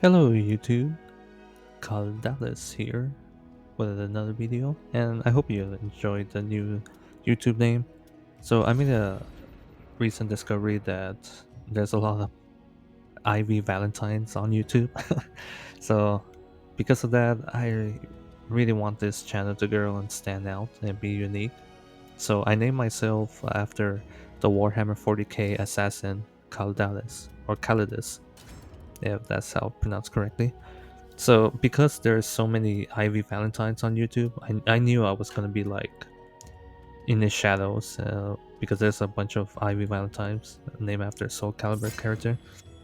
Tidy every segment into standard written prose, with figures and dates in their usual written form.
Hello YouTube, Carl Dallas here with another video, and I hope you enjoyed the new YouTube name. So I made a recent discovery that there's a lot of Ivy Valentines on YouTube. So because of that, I really want this channel to grow and stand out and be unique. So I named myself after the Warhammer 40k assassin Caldalis or Calidus, if that's how pronounced correctly. So because there's so many Ivy Valentines on YouTube, I knew I was gonna be like in the shadows because there's a bunch of Ivy Valentines named after Soul Calibur character.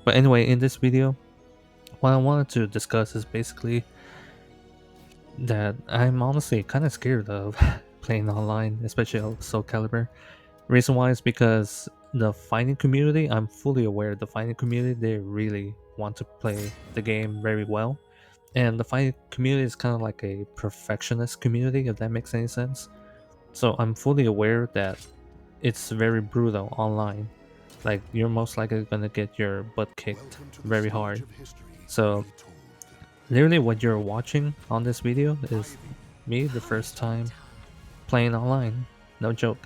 But anyway, in this video, what I wanted to discuss is basically that I'm honestly kind of scared of playing online, especially of Soul Calibur. Reason why is because the fighting community, I'm fully aware the fighting community, they really want to play the game very well. And the fighting community is kind of like a perfectionist community, if that makes any sense. So I'm fully aware that it's very brutal online. Like you're most likely gonna get your butt kicked very hard. So literally what you're watching on this video is me the first time playing online. No joke.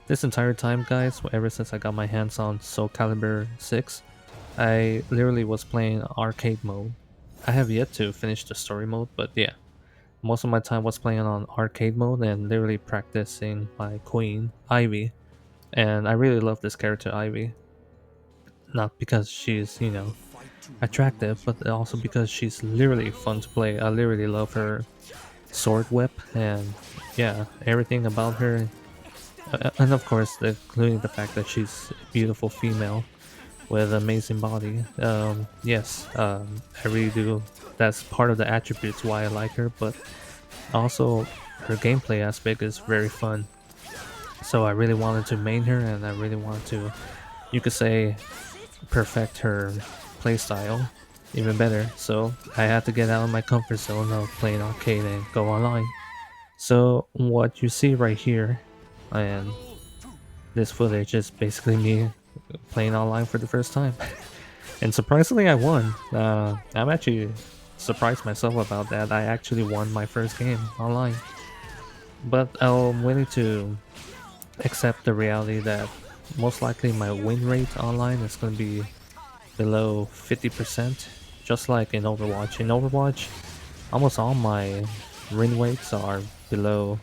This entire time, guys, ever since I got my hands on Soul Calibur 6, I literally was playing arcade mode. I have yet to finish the story mode, but yeah, most of my time was playing on arcade mode and literally practicing my queen, Ivy. And I really love this character, Ivy. Not because she's, attractive, but also because she's literally fun to play. I literally love her sword whip and yeah, everything about her. And of course, including the fact that she's a beautiful female with amazing body. Yes, I really do. That's part of the attributes why I like her, but also her gameplay aspect is very fun. So I really wanted to main her, and I really wanted to, you could say, perfect her playstyle even better. So I had to get out of my comfort zone of playing arcade and go online. So what you see right here, and this footage is basically me playing online for the first time. And surprisingly, I won. I'm actually surprised myself about that. I actually won my first game online. But I'm willing to accept the reality that most likely my win rate online is going to be below 50%, just like in Overwatch. In Overwatch, almost all my win rates are below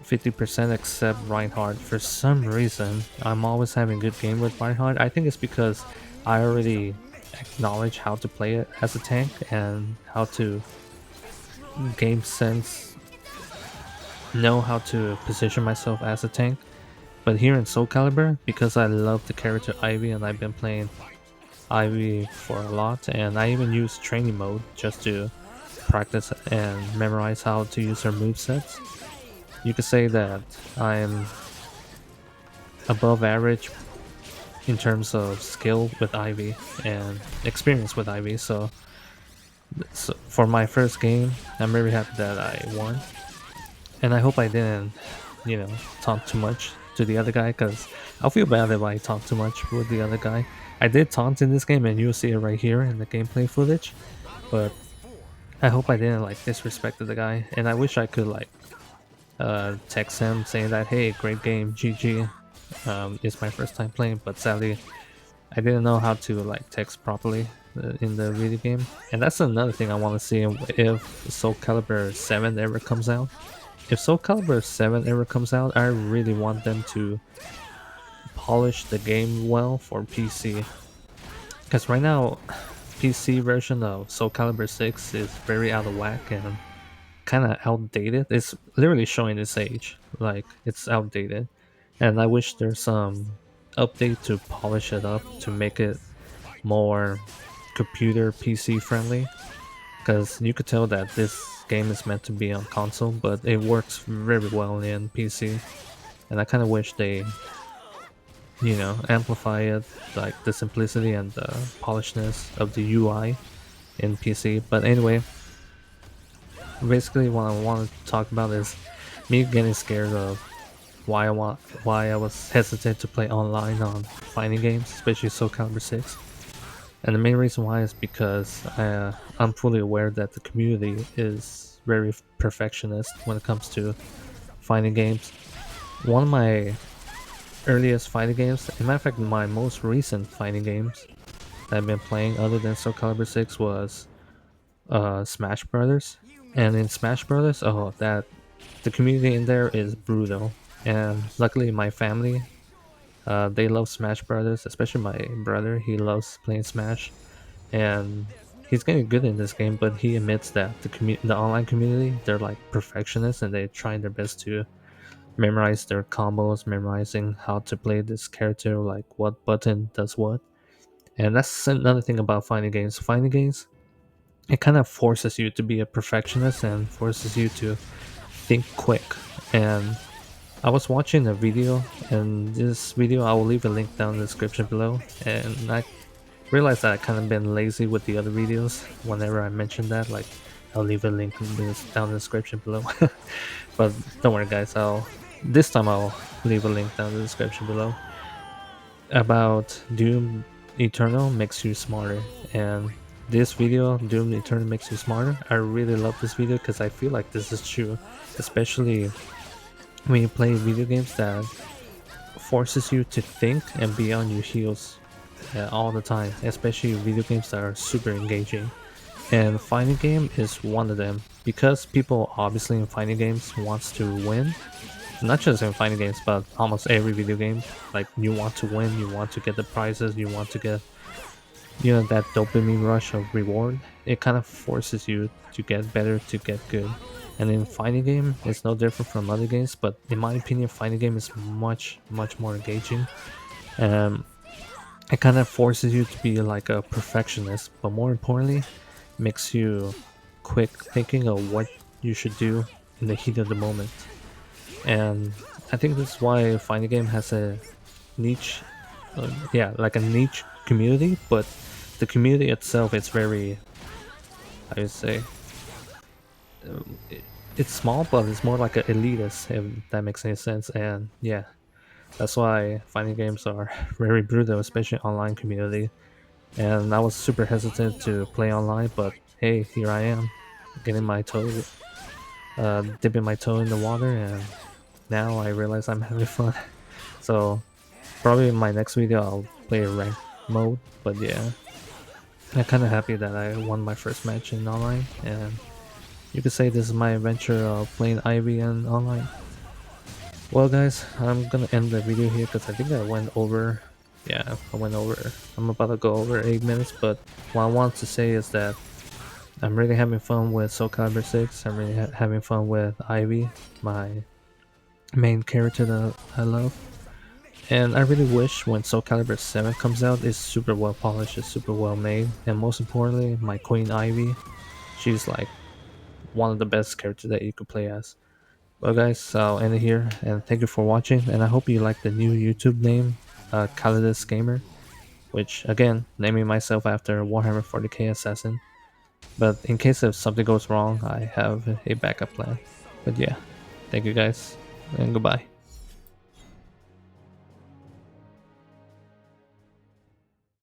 50% except Reinhardt. For some reason, I'm always having good game with Reinhardt. I think it's because I already acknowledge how to play it as a tank and how to game sense know how to position myself as a tank. But here in Soul Calibur, because I love the character Ivy and I've been playing Ivy for a lot, and I even use training mode just to practice and memorize how to use her movesets. You could say that I'm above average in terms of skill with Ivy and experience with Ivy. So for my first game, I'm very happy that I won, and I hope I didn't, talk too much to the other guy because I'll feel bad if I talk too much with the other guy. I did taunt in this game, and you'll see it right here in the gameplay footage. But I hope I didn't like disrespect the guy, and I wish I could like text him saying that hey, great game, GG. It's my first time playing, but sadly I didn't know how to like text properly in the video game, and that's another thing I want to see if Soul Calibur 7 ever comes out. If Soul Calibur 7 ever comes out, I really want them to polish the game well for PC. Because right now, PC version of Soul Calibur 6 is very out of whack and kind of outdated. It's literally showing its age, like it's outdated. And I wish there's some update to polish it up to make it more computer PC friendly. Because you could tell that this game is meant to be on console, but it works very well in PC. And I kind of wish they, amplify it, like the simplicity and the polishedness of the UI in PC. But anyway, basically what I want to talk about is me getting scared of why I was hesitant to play online on fighting games, especially Soul Calibur 6. And the main reason why is because I'm fully aware that the community is very perfectionist when it comes to fighting games. One of my earliest fighting games, as a matter of fact, my most recent fighting games that I've been playing other than Soul Calibur 6 was Smash Brothers. And in Smash Brothers, oh, that the community in there is brutal. And luckily, my family, they love Smash Brothers, especially my brother. He loves playing Smash, and he's getting good in this game. But he admits that the online community, they're like perfectionists, and they're trying their best to memorize their combos, memorizing how to play this character, like what button does what. And that's another thing about fighting games. Fighting games, it kind of forces you to be a perfectionist and forces you to think quick. And I was watching a video, and this video I will leave a link down in the description below. And I realized that I kind of been lazy with the other videos. Whenever I mention that, like I'll leave a link down in the description below. But don't worry, guys. I'll leave a link down in the description below about Doom Eternal makes you smarter. And this video, Doom Eternal makes you smarter, I really love this video because I feel like this is true, especially when you play video games that forces you to think and be on your heels all the time, especially video games that are super engaging. And fighting game is one of them because people obviously in fighting games wants to win. Not just in fighting games, but almost every video game. Like you want to win, you want to get the prizes, you want to get that dopamine rush of reward. It kind of forces you to get better, to get good. And in fighting game, it's no different from other games, but in my opinion, fighting game is much more engaging. Um, it kind of forces you to be like a perfectionist, but more importantly, makes you quick thinking of what you should do in the heat of the moment. And I think that's why fighting game has a niche, yeah, like a niche community, but the community itself is very, I would say, it's small, but it's more like an elitist, if that makes any sense. And yeah, that's why fighting games are very brutal, especially online community. And I was super hesitant to play online, but hey, here I am, getting my toe, dipping my toe in the water, and now I realize I'm having fun. So probably in my next video I'll play a ranked mode, but yeah, I'm kind of happy that I won my first match in online, and you could say this is my adventure of playing Ivy and online. Well guys, I'm gonna end the video here because I think I went over, yeah, I went over, I'm about to go over 8 minutes, but what I want to say is that I'm really having fun with Soul Calibur 6, I'm really having fun with Ivy, my main character that I love. And I really wish when Soul Calibur 7 comes out, it's super well polished, it's super well made, and most importantly, my Queen Ivy, she's like one of the best characters that you could play as. Well guys, I'll end it here, and thank you for watching, and I hope you like the new YouTube name, Calidus Gamer, which again, naming myself after Warhammer 40k Assassin, but in case if something goes wrong, I have a backup plan. But yeah, thank you guys, and goodbye.